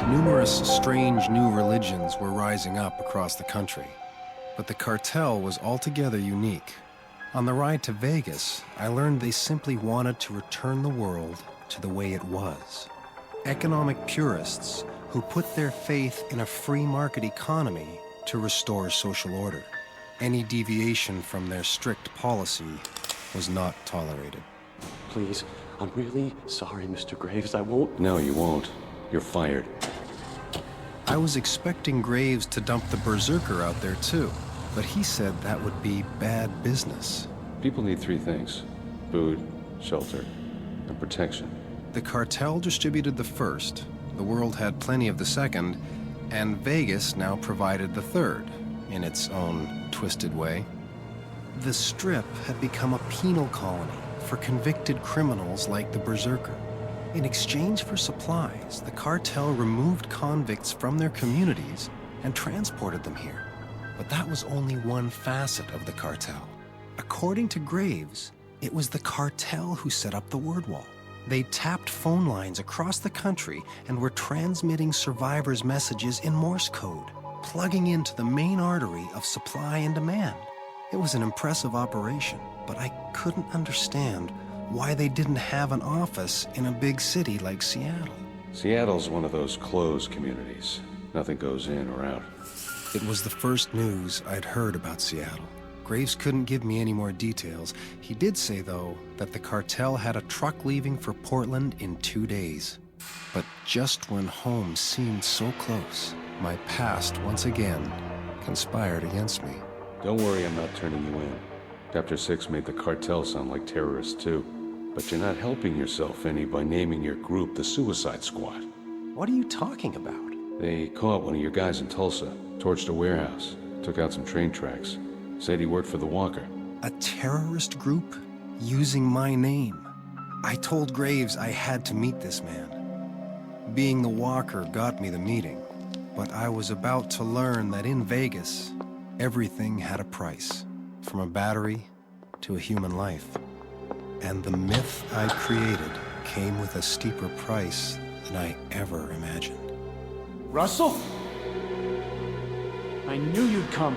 Numerous strange new religions were rising up across the country, but the cartel was altogether unique. On the ride to Vegas, I learned they simply wanted to return the world to the way it was. Economic purists who put their faith in a free market economy to restore social order. Any deviation from their strict policy was not tolerated. Please, I'm really sorry, Mr. Graves. I won't... No, you won't. You're fired. I was expecting Graves to dump the berserker out there too, but he said that would be bad business. People need three things: food, shelter, and protection. The cartel distributed the first, the world had plenty of the second, and Vegas now provided the third, in its own twisted way. The Strip had become a penal colony for convicted criminals like the berserker. In exchange for supplies, the cartel removed convicts from their communities and transported them here. But that was only one facet of the cartel. According to Graves, it was the cartel who set up the word wall. They tapped phone lines across the country and were transmitting survivors' messages in Morse code, plugging into the main artery of supply and demand. It was an impressive operation, but I couldn't understand why they didn't have an office in a big city like Seattle. Seattle's one of those closed communities. Nothing goes in or out. It was the first news I'd heard about Seattle. Graves couldn't give me any more details. He did say, though, that the cartel had a truck leaving for Portland in 2 days. But just when home seemed so close, my past once again conspired against me. Don't worry, I'm not turning you in. Chapter 6 made the cartel sound like terrorists too. But you're not helping yourself any by naming your group the Suicide Squad. What are you talking about? They caught one of your guys in Tulsa, torched a warehouse, took out some train tracks, said he worked for the Walker. A terrorist group? Using my name? I told Graves I had to meet this man. Being the Walker got me the meeting, but I was about to learn that in Vegas, everything had a price, from a battery to a human life. And the myth I'd created came with a steeper price than I ever imagined. Russell? I knew you'd come.